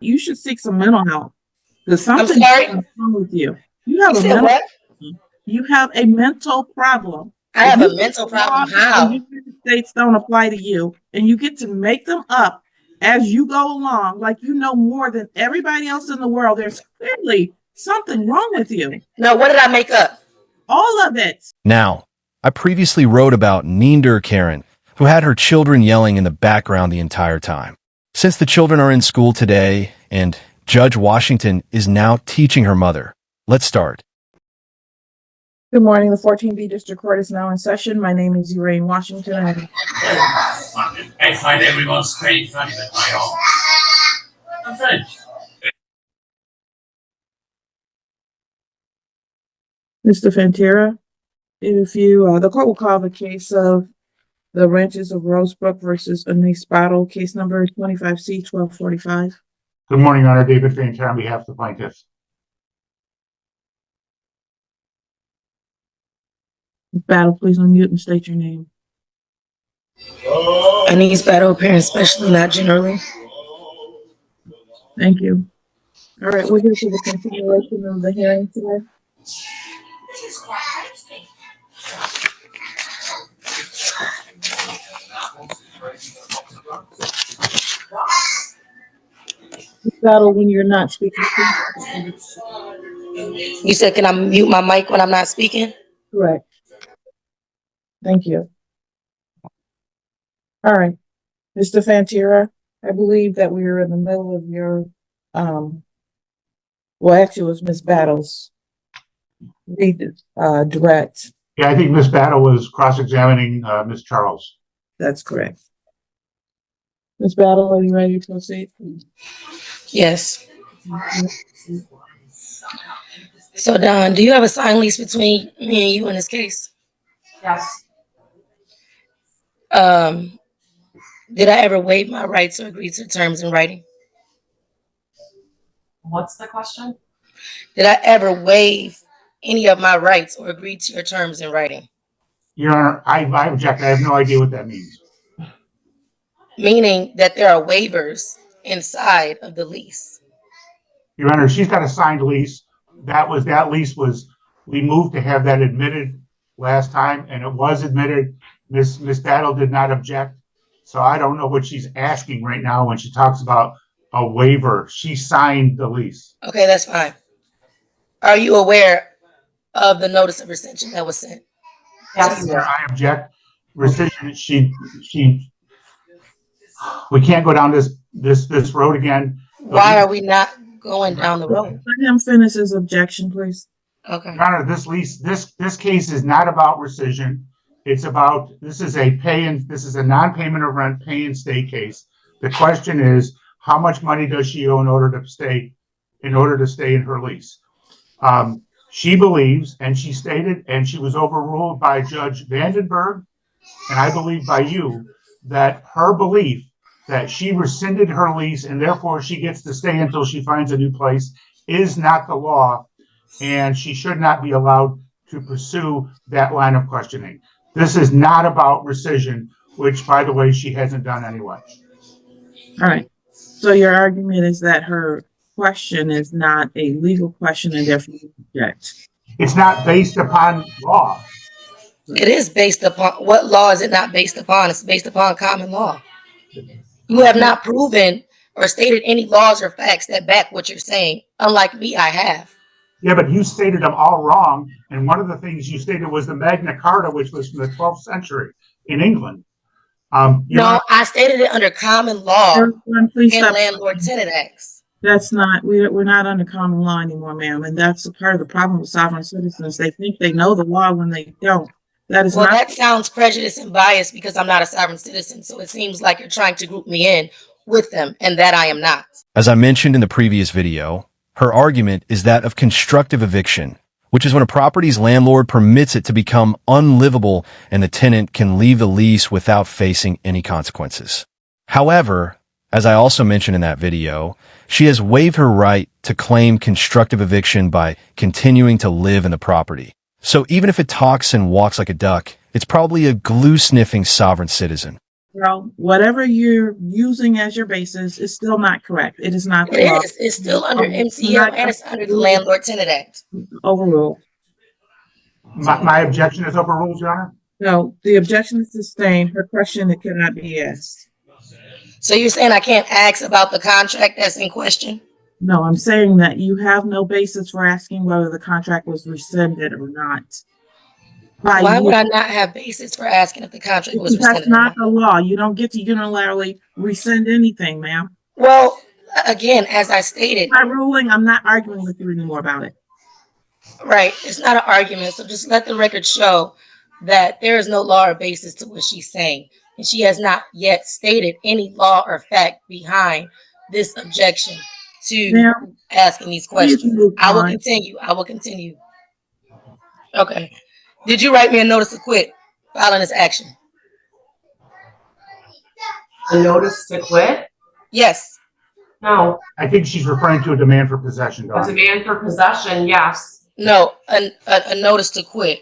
You should seek some mental help. There's I'm something sorry. wrong with you. You You have a said mental what? you have a mental problem. I If have you a think mental the problem. laws in the How? United States don't apply to you and you get to make them up as you go along, like you know more than everybody else in the world, there's clearly something wrong with you. No, what did I make up? All of it. Now, I previously wrote about Neender Karen, who had her children yelling in the background the entire time. Since the children are in school today and Judge Washington is now teaching her mother, let's start. Good morning. The 14B District Court is now in session. My name is Elaine Washington. I find everyone's very funny but my own. I'm French. Mr. Fantera, if you, the court will call the case of the Ranches of Rosebrook versus Anise Battle, case number 25C-1245. Good morning, Your Honor. David Fantera on behalf of the plaintiffs. Battle, please unmute and state your name. Anise Battle, appearance especially, not generally. Thank you. All right, we're here for the continuation of the hearing today. Battle, when you're not speaking, please. You said, can I mute my mic when I'm not speaking? Correct. Thank you. All right, Mr. Fantera, I believe that we were in the middle of your, well, actually it was Ms. Battle's direct. Yeah, I think Ms. Battle was cross-examining Ms. Charles. That's correct. Ms. Battle, are you ready to proceed? Yes. So, Don, do you have a signed lease between me and you in this case? Yes. Did I ever waive my rights or agree to terms in writing? What's the question? Did I ever waive any of my rights or agree to your terms in writing? Your Honor, I object. I have no idea what that means. Meaning that there are waivers inside of the lease. Your Honor, she's got a signed lease. That lease was, we moved to have that admitted last time, and it was admitted. Ms. Battle did not object. So I don't know what she's asking right now when she talks about a waiver. She signed the lease. Okay, that's fine. Are you aware of the notice of rescission that was sent? Yes. Your Honor, I object. Rescission, we can't go down this road again. Why are we not going down the road? Let him finish his objection, please. Okay. Your Honor, this lease, this case is not about rescission. It's about, this is a non-payment of rent, pay and stay case. The question is, how much money does she owe in order to stay in her lease? She believes, and she stated, and she was overruled by Judge Vandenberg, and I believe by you, that her belief that she rescinded her lease and therefore she gets to stay until she finds a new place is not the law, and she should not be allowed to pursue that line of questioning. This is not about rescission, which, by the way, she hasn't done anyway. All right. So your argument is that her question is not a legal question and therefore you object. It's not based upon law. It is based upon, what law is it not based upon? It's based upon common law. You have not proven or stated any laws or facts that back what you're saying. Unlike me, I have. Yeah, but you stated them all wrong. And one of the things you stated was the Magna Carta, which was from the 12th century in England. No, I stated it under common law and Please stop. landlord-tenant acts. That's not, we're not under common law anymore, ma'am. And that's a part of the problem with sovereign citizens. They think they know the law when they don't. That is not. That sounds prejudiced and biased because I'm not a sovereign citizen. So it seems like you're trying to group me in with them, and that I am not. As I mentioned in the previous video, her argument is that of constructive eviction, which is when a property's landlord permits it to become unlivable and the tenant can leave the lease without facing any consequences. However, as I also mentioned in that video, she has waived her right to claim constructive eviction by continuing to live in the property. So even if it talks and walks like a duck, it's probably a glue-sniffing sovereign citizen. Well, whatever you're using as your basis is still not correct. It is not the law. It is. It's still under MCL Not and it's under the Landlord Tenant Act. overruled. My objection is overruled, Your Honor? No, the objection is sustained. Her question, it cannot be asked. So you're saying I can't ask about the contract that's in question? No, I'm saying that you have no basis for asking whether the contract was rescinded or not. Why would I not have basis for asking if the contract was Because that's rescinded? not the law. You don't get to unilaterally rescind anything, ma'am. Well, again, as I stated, My ruling, I'm not arguing with you anymore about it. right, it's not an argument. So just let the record show that there is no law or basis to what she's saying. And she has not yet stated any law or fact behind this objection to Ma'am, asking these please questions. move I will on. continue. I will continue. Okay. Did you write me a notice to quit filing this action? A notice to quit? Yes. No. I think she's referring to a demand for possession, Your A Honor. demand for possession, yes. No, a notice to quit.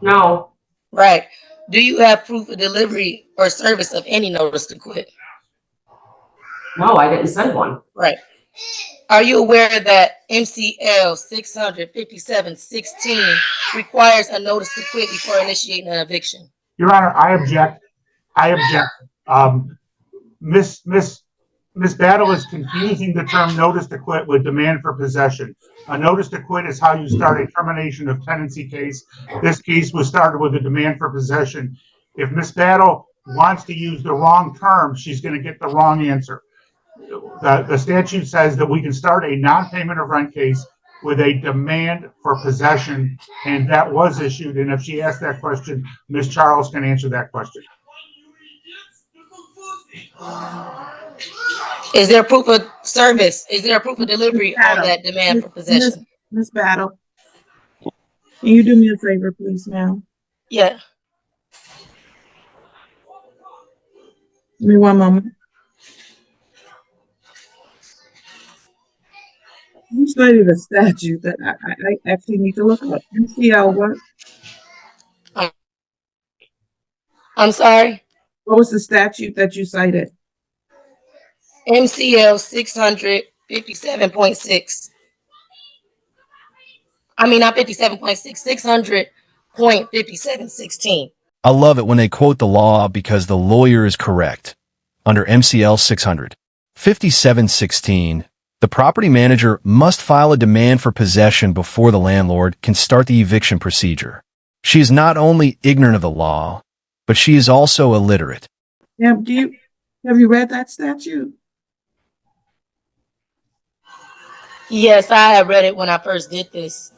No. Right. Do you have proof of delivery or service of any notice to quit? No, I didn't send one. Right. Are you aware that MCL 657-16 requires a notice to quit before initiating an eviction? Your Honor, I object. Miss Battle is confusing the term notice to quit with demand for possession. A notice to quit is how you start a termination of tenancy case. This case was started with a demand for possession. If Miss Battle wants to use the wrong term, she's going to get the wrong answer. The statute says that we can start a non-payment of rent case with a demand for possession, and that was issued. And if she asked that question, Ms. Charles can answer that question. Is there proof of service? Is there proof of delivery on that demand for possession? Miss Battle, can you do me a favor, please, ma'am? Yeah. Give me one moment. You studied a statute that I actually need to look up. MCL what? I'm sorry? What was the statute that you cited? MCL 657.6. I mean, not 57.6, 600.5716. I love it when they quote the law because the lawyer is correct. Under MCL 600. 5716, the property manager must file a demand for possession before the landlord can start the eviction procedure. She is not only ignorant of the law, but she is also illiterate. Yeah, have you read that statute? Yes, I have read it when I first did this.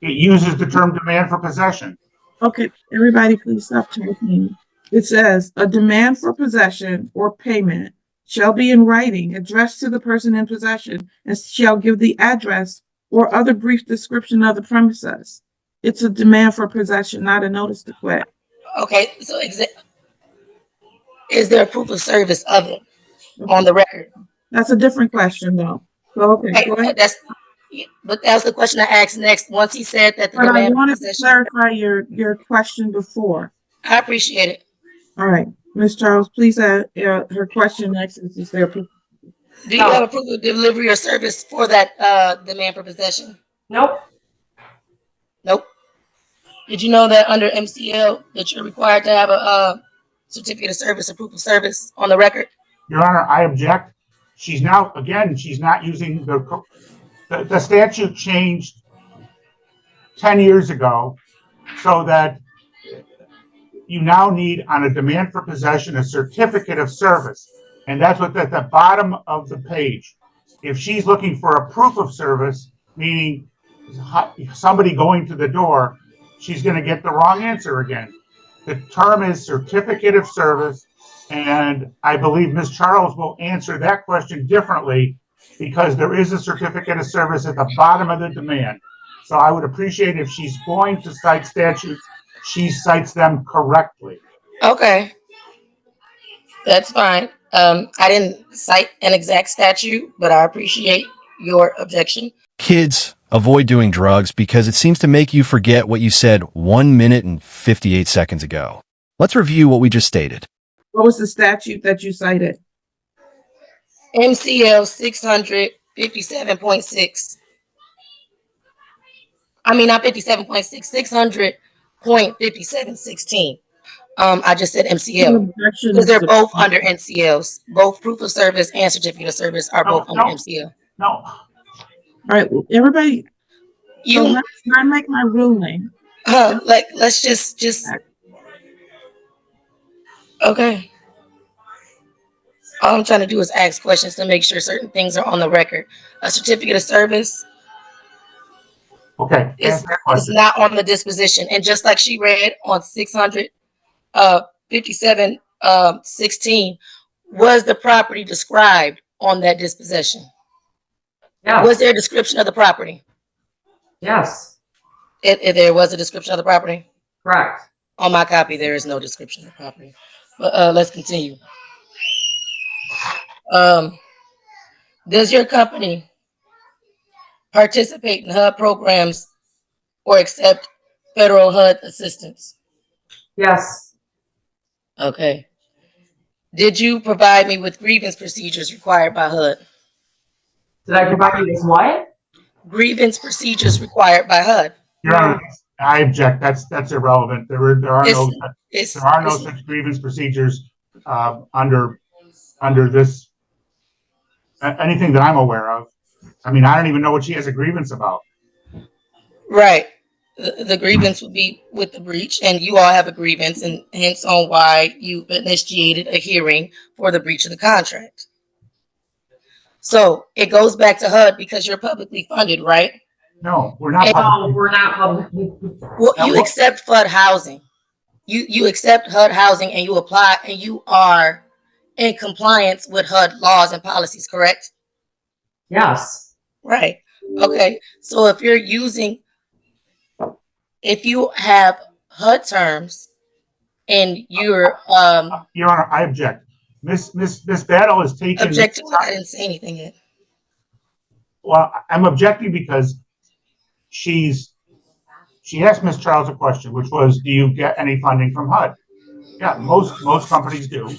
It uses the term demand for possession. Okay, everybody please stop talking. It says a demand for possession or payment shall be in writing addressed to the person in possession and shall give the address or other brief description of the premises. It's a demand for possession, not a notice to quit. Okay, so is there proof of service of it on the record? That's a different question though. So, okay, go ahead. But that's the question I asked next. Once he said that the But I demand for wanted to possession. clarify your question before. I appreciate it. All right, Ms. Charles, please add her question next. Is there proof? Do you have a proof of delivery or service for that demand for possession? Nope. Nope. Did you know that under MCL that you're required to have a certificate of service or proof of service on the record? Your Honor, I object. She's not using the statute changed 10 years ago so that you now need on a demand for possession a certificate of service. And that's what's at the bottom of the page. If she's looking for a proof of service, meaning somebody going to the door, she's going to get the wrong answer again. The term is certificate of service, and I believe Ms. Charles will answer that question differently because there is a certificate of service at the bottom of the demand. So I would appreciate if she's going to cite statutes, she cites them correctly. Okay. That's fine. I didn't cite an exact statute, but I appreciate your objection. Kids, avoid doing drugs because it seems to make you forget what you said 1 minute and 58 seconds ago. Let's review what we just stated. What was the statute that you cited? MCL 657.6. I mean, not 57.6, 600.5716. I just said MCL because they're both under NCLs. Both proof of service and certificate of service are both under MCL. No, All right, well, everybody, so You, let's not make my ruling. let's just, okay. All I'm trying to do is ask questions to make sure certain things are on the record. A certificate of service okay, is answer that question. not on the disposition. And just like she read on 657, 16, was the property described on that disposition? Yes. Was there a description of the property? Yes. If there was a description of the property? Correct. On my copy, there is no description of the property. But let's continue. Does your company participate in HUD programs or accept federal HUD assistance? Yes. Okay. Did you provide me with grievance procedures required by HUD? Did I provide you with what? Grievance procedures required by HUD. Your Honor, I object. That's irrelevant. There are no It's such grievance procedures under this anything that I'm aware of. I mean, I don't even know what she has a grievance about. right. The grievance would be with the breach, and you all have a grievance, and hence on why you initiated a hearing for the breach of the contract. So it goes back to HUD because you're publicly funded, right? No, we're not. No, we're not public. Well, you accept HUD housing. You accept HUD housing, and you apply, and you are in compliance with HUD laws and policies, correct? Yes. Right. Okay. So if you have HUD terms and you're Your Honor, I object. Miss Battle is taking. objecting, I didn't say anything yet. Well, I'm objecting because she asked Miss Charles a question, which was, do you get any funding from HUD? Yeah, most companies do.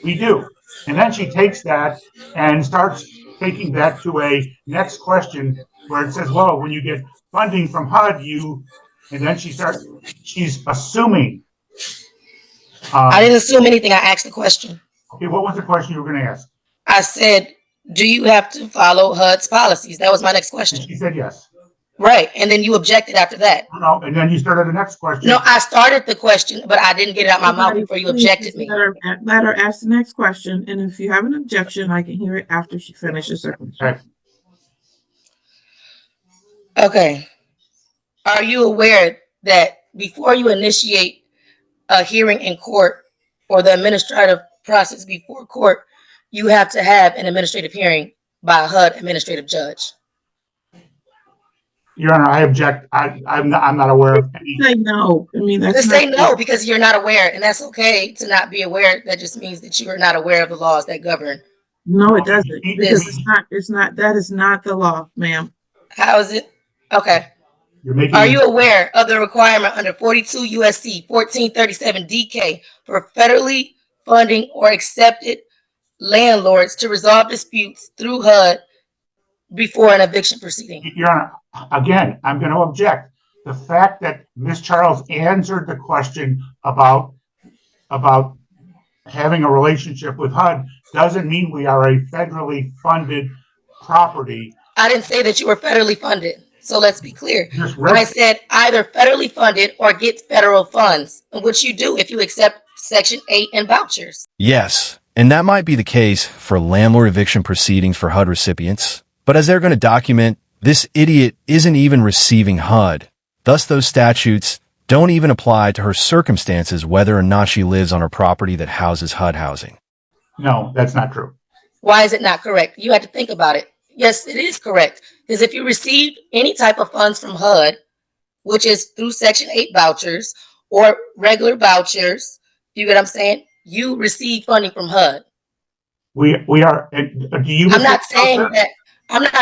We do. And then she takes that and starts taking that to a next question where it says, well, when you get funding from HUD, and then she's assuming. I didn't assume anything. I asked the question. Okay, what was the question you were going to ask? I said, do you have to follow HUD's policies? That was my next And question. she said yes. Right. And then you objected after that. No, and then you started the next question. No, I started the question, but I didn't get it out my mouth before you objected me. Let her ask the next question, and if you have an objection, I can hear it after she finishes her question. Okay. Okay. Are you aware that before you initiate a hearing in court or the administrative process before court, you have to have an administrative hearing by a HUD administrative judge? Your Honor, I object. I'm not aware of any. Say no. I mean, that's Just not- say no because you're not aware, and that's okay to not be aware. That just means that you are not aware of the laws that govern. No, it doesn't. It Because is. that is not the law, ma'am. How is it? Okay. You're making. Are you aware of the requirement under 42 USC 1437 DK for federally funding or accepted landlords to resolve disputes through HUD before an eviction proceeding? Your Honor, again, I'm going to object. The fact that Ms. Charles answered the question about having a relationship with HUD doesn't mean we are a federally funded property. I didn't say that you were federally funded. So let's be clear. Just I said either federally funded or get federal funds, which you do if you accept Section 8 and vouchers. Yes, and that might be the case for landlord eviction proceedings for HUD recipients. But as they're going to document, this idiot isn't even receiving HUD. Thus, those statutes don't even apply to her circumstances, whether or not she lives on her property that houses HUD housing. No, that's not true. Why is it not correct? You had to think about it. Yes, it is correct. Because if you received any type of funds from HUD, which is through Section 8 vouchers or regular vouchers, you get what I'm saying? You receive funding from HUD. We are. Do you? I'm not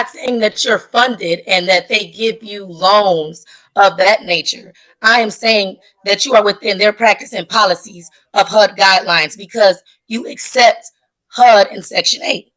saying that you're funded and that they give you loans of that nature. I am saying that you are within their practice and policies of HUD guidelines because you accept HUD in Section 8.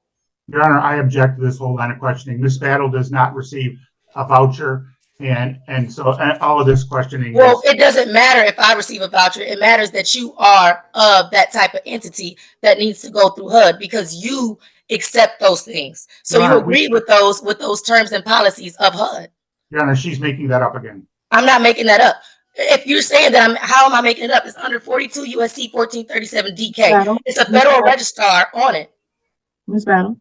Your Honor, I object to this whole line of questioning. Ms. Battle does not receive a voucher, and so all of this questioning Well, is. it doesn't matter if I receive a voucher. It matters that you are of that type of entity that needs to go through HUD because you accept those things. So Your you Honor, agree with those terms and policies of HUD. Your Honor, she's making that up again. I'm not making that up. If you're saying that, how am I making it up? It's under 42 USC 1437 DK. Battle. It's a federal registrar on it. Ms. Battle,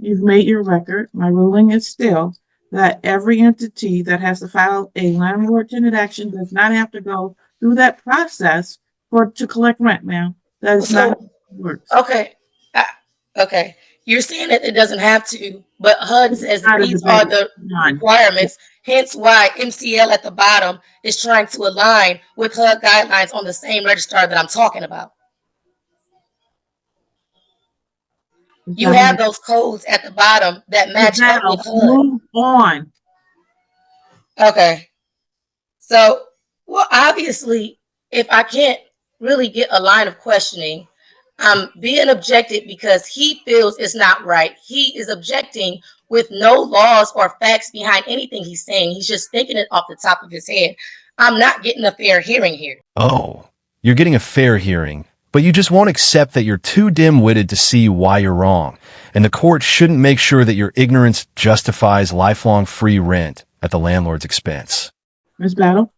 you've made your record. My ruling is still that every entity that has to file a landlord-tenant action does not have to go through that process to collect rent, ma'am. That is not how it works. Okay. Okay. You're saying that it doesn't have to, but HUD says not a these debate. are the requirements. Hence why MCL at the bottom is trying to align with HUD guidelines on the same registrar that I'm talking about. You have those codes at the bottom that match up with HUD. Move on. Okay. So, well, obviously, if I can't really get a line of questioning, I'm being objected because he feels it's not right. He is objecting with no laws or facts behind anything he's saying. He's just thinking it off the top of his head. I'm not getting a fair hearing here. Oh, you're getting a fair hearing, but you just won't accept that you're too dim-witted to see why you're wrong, and the court shouldn't make sure that your ignorance justifies lifelong free rent at the landlord's expense. Ms. Battle,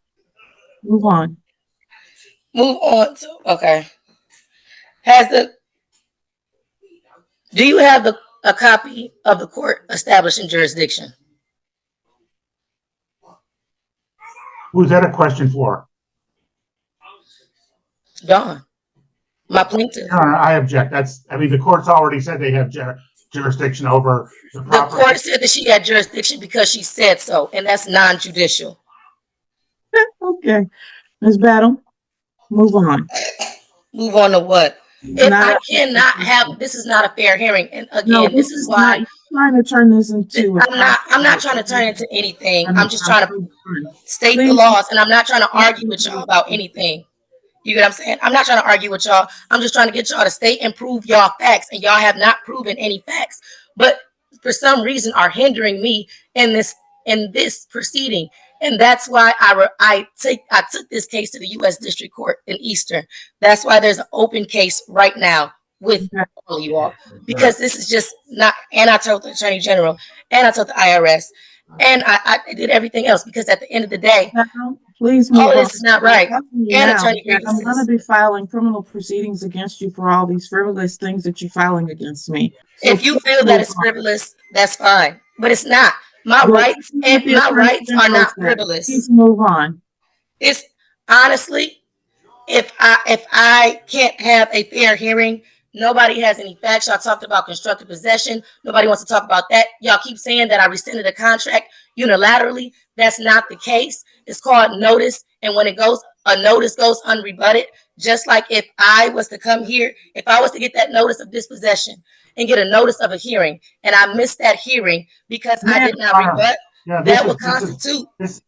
move on. Move on to, okay. Do you have a copy of the court establishing jurisdiction? Who's that a question for? Dawn, my plaintiff. Your Honor, I object. The court's already said they have jurisdiction over the The property. court said that she had jurisdiction because she said so, and that's non-judicial. Okay. Ms. Battle, move on. Move on to what? If Not- I cannot have, this is not a fair hearing. And again, No, this is why you're trying to turn this into. I'm not trying to turn it into anything. I'm just trying to state the Please. laws, and I'm not trying to argue with y'all about anything. You get what I'm saying? I'm not trying to argue with y'all. I'm just trying to get y'all to state and prove y'all facts, and y'all have not proven any facts. But for some reason are hindering me in this proceeding. And that's why I took this case to the U.S. District Court in Eastern. That's why there's an open case right now with all of you all, because this is just not. And I told the Attorney General, and I told the IRS, and I did everything else because at the end of the day, Please move all on. this is not right. And attorney I'm grievances. going to be filing criminal proceedings against you for all these frivolous things that you're filing against me. So If you feel that it's frivolous, that's fine, but it's not. My rights are not frivolous. Please move on. It's honestly, if I can't have a fair hearing, nobody has any facts. Y'all talked about constructive possession. Nobody wants to talk about that. Y'all keep saying that I rescinded a contract unilaterally. That's not the case. It's called notice. And when a notice goes unrebutted, just like if I was to come here, if I was to get that notice of dispossession and get a notice of a hearing, and I missed that hearing because I did not rebut, that would constitute as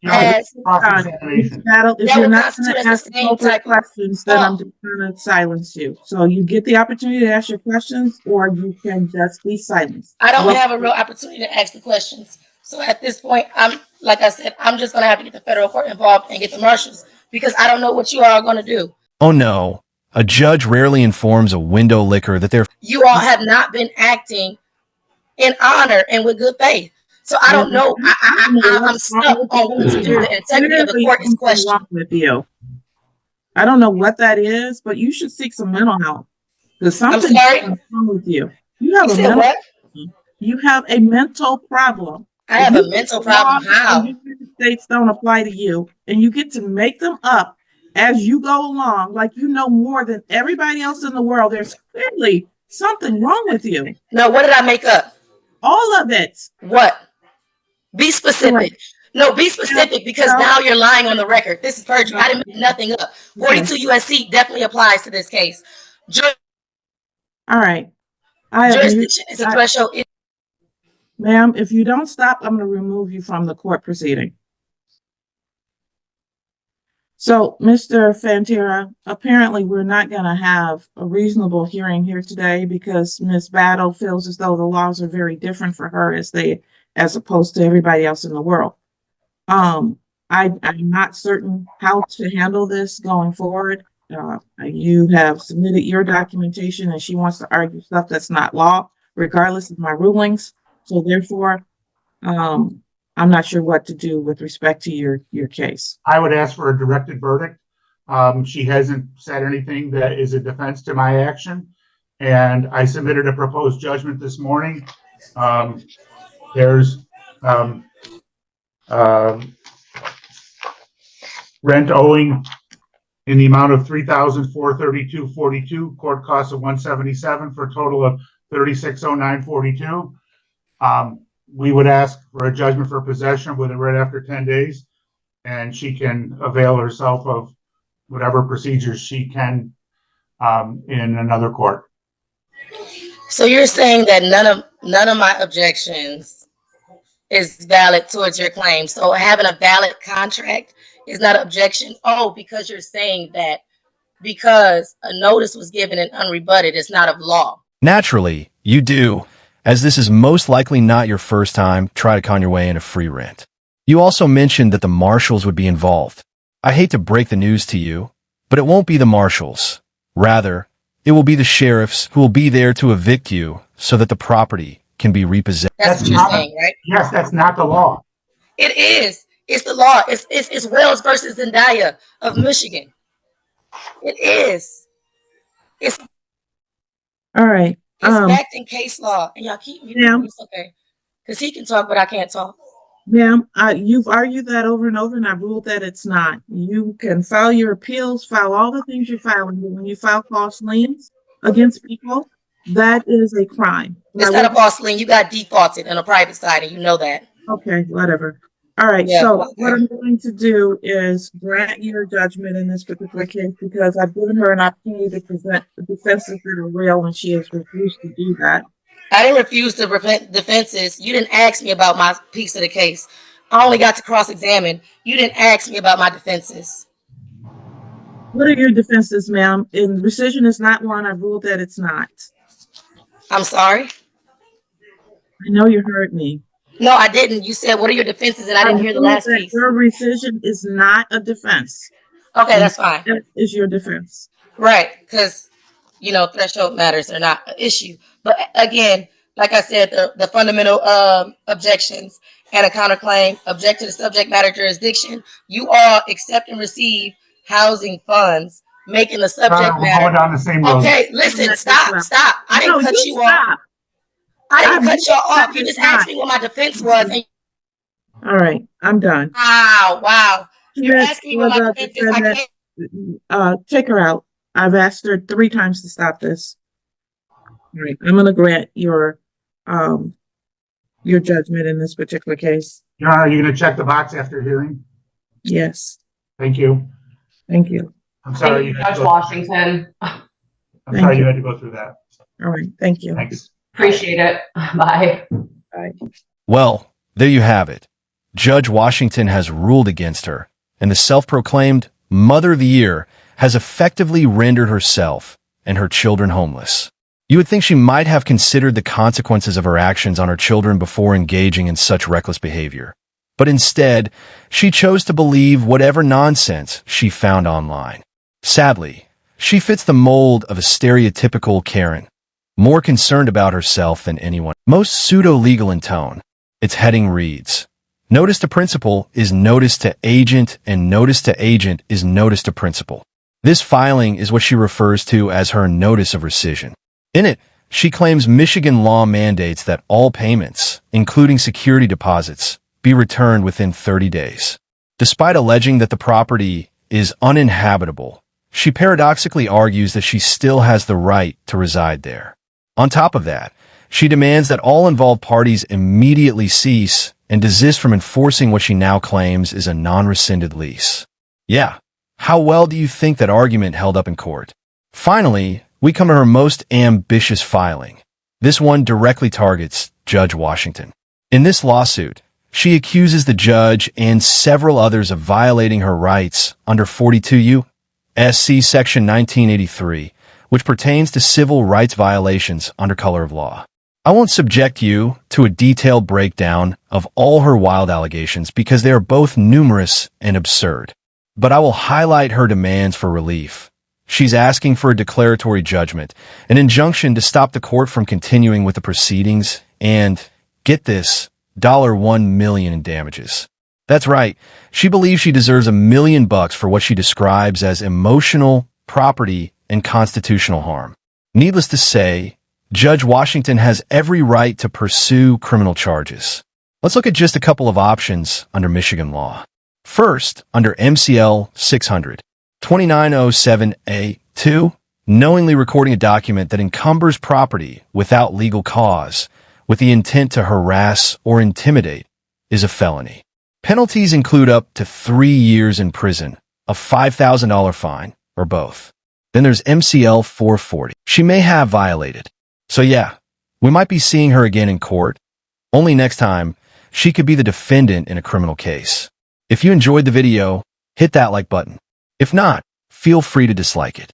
cross-examination. If you're not going to ask appropriate questions, then I'm just going to silence you. So you get the opportunity to ask your questions, or you can just be silenced. I don't have a real opportunity to ask the questions. So at this point, like I said, I'm just going to have to get the federal court involved and get the marshals because I don't know what you all are going to do. Oh no, a judge rarely informs a window licker that they're... You all have not been acting in honor and with good faith. So I don't know. I'm stuck on what to do. The integrity of the court is questioned. With you. I don't know what that is, but you should seek some mental health. Because something's wrong with you. You have a mental problem. I have a mental problem. How? States don't apply to you, and you get to make them up as you go along, like you know more than everybody else in the world. There's clearly something wrong with you. No, what did I make up? All of it. What? Be specific. No, be specific because now you're lying on the record. This is perjury. I didn't make nothing up. 42 USC definitely applies to this case. All right. Jurisdiction is a threshold. Ma'am, if you don't stop, I'm going to remove you from the court proceeding. So, Mr. Fantera, apparently we're not going to have a reasonable hearing here today because Ms. Battle feels as though the laws are very different for her as opposed to everybody else in the world. I'm not certain how to handle this going forward. You have submitted your documentation and she wants to argue stuff that's not law, regardless of my rulings. So therefore, I'm not sure what to do with respect to your case. I would ask for a directed verdict. She hasn't said anything that is a defense to my action. And I submitted a proposed judgment this morning. There's rent owing in the amount of $3,432.42, court costs of $177 for a total of $3609.42. We would ask for a judgment for possession within right after 10 days, and she can avail herself of whatever procedures she can in another court. So you're saying that none of my objections is valid towards your claim. So having a valid contract is not an objection. Oh, because you're saying that because a notice was given and unrebutted, it's not of law. Naturally, you do, as this is most likely not your first time try to con your way into free rent. You also mentioned that the marshals would be involved. I hate to break the news to you, but it won't be the marshals. Rather, it will be the sheriffs who will be there to evict you so that the property can be repossessed. That's what you're saying, right? Yes, that's not the law. It is. It's the law. It's Wells versus Zendaya of Michigan. It is. It's All right. backed in case law. And y'all keep me. Yeah. It's okay. Because he can talk, but I can't talk. Ma'am, you've argued that over and over, and I ruled that it's not. You can file your appeals, file all the things you're filing, but when you file false liens against people, that is a crime. It's not a false lien. You got defaulted on a private side, and you know that. Okay, whatever. All right, Yeah, so okay. what I'm going to do is grant your judgment in this particular case because I've given her an opportunity to present the defenses that are real, and she has refused to do that. I didn't refuse to present defenses. You didn't ask me about my piece of the case. I only got to cross-examine. You didn't ask me about my defenses. What are your defenses, ma'am? And rescission is not one. I ruled that it's not. I'm sorry. I know you heard me. No, I didn't. You said, what are your defenses? And I didn't hear the last piece. Your rescission is not a defense. Okay, that's fine. That is your defense. Right, because, you know, threshold matters are not an issue. But again, like I said, the fundamental objections and a counterclaim, object to the subject matter jurisdiction. You all accept and receive housing funds, making the subject We're matter. going down the same road. Okay, listen, stop. I didn't cut you off. I didn't cut you off. You just asked me what my defense was. And all right, I'm done. wow. You're asking me what my defense is. I can't. Take her out. I've asked her 3 times to stop this. All right, I'm going to grant your judgment in this particular case. Your Honor, are you going to check the box after hearing? Yes, Thank you. thank you. I'm sorry you had Judge to Washington. you had to go through that. All right, thank you. Thanks. Appreciate it. Bye. Bye. Well, there you have it. Judge Washington has ruled against her, and the self-proclaimed Mother of the Year has effectively rendered herself and her children homeless. You would think she might have considered the consequences of her actions on her children before engaging in such reckless behavior. But instead, she chose to believe whatever nonsense she found online. Sadly, she fits the mold of a stereotypical Karen, more concerned about herself than anyone. Most pseudo-legal in tone. Its heading reads, Notice to principal is notice to agent, and notice to agent is notice to principal. This filing is what she refers to as her notice of rescission. In it, she claims Michigan law mandates that all payments, including security deposits, be returned within 30 days. Despite alleging that the property is uninhabitable, she paradoxically argues that she still has the right to reside there. On top of that, she demands that all involved parties immediately cease and desist from enforcing what she now claims is a non-rescinded lease. Yeah, how well do you think that argument held up in court? Finally, we come to her most ambitious filing. This one directly targets Judge Washington. In this lawsuit, She accuses the judge and several others of violating her rights under 42 U.S.C. Section 1983, which pertains to civil rights violations under color of law. I won't subject you to a detailed breakdown of all her wild allegations because they are both numerous and absurd, but I will highlight her demands for relief. She's asking for a declaratory judgment, an injunction to stop the court from continuing with the proceedings, and, get this, $1 million in damages. That's right. She believes she deserves $1 million for what she describes as emotional, property, and constitutional harm. Needless to say, Judge Washington has every right to pursue criminal charges. Let's look at just a couple of options under Michigan law. First, under MCL 600-2907A2, knowingly recording a document that encumbers property without legal cause with the intent to harass or intimidate is a felony. Penalties include up to 3 years in prison, a $5,000 fine, or both. Then there's MCL 440. She may have violated. So yeah, we might be seeing her again in court. Only next time, she could be the defendant in a criminal case. If you enjoyed the video, hit that like button. If not, feel free to dislike it.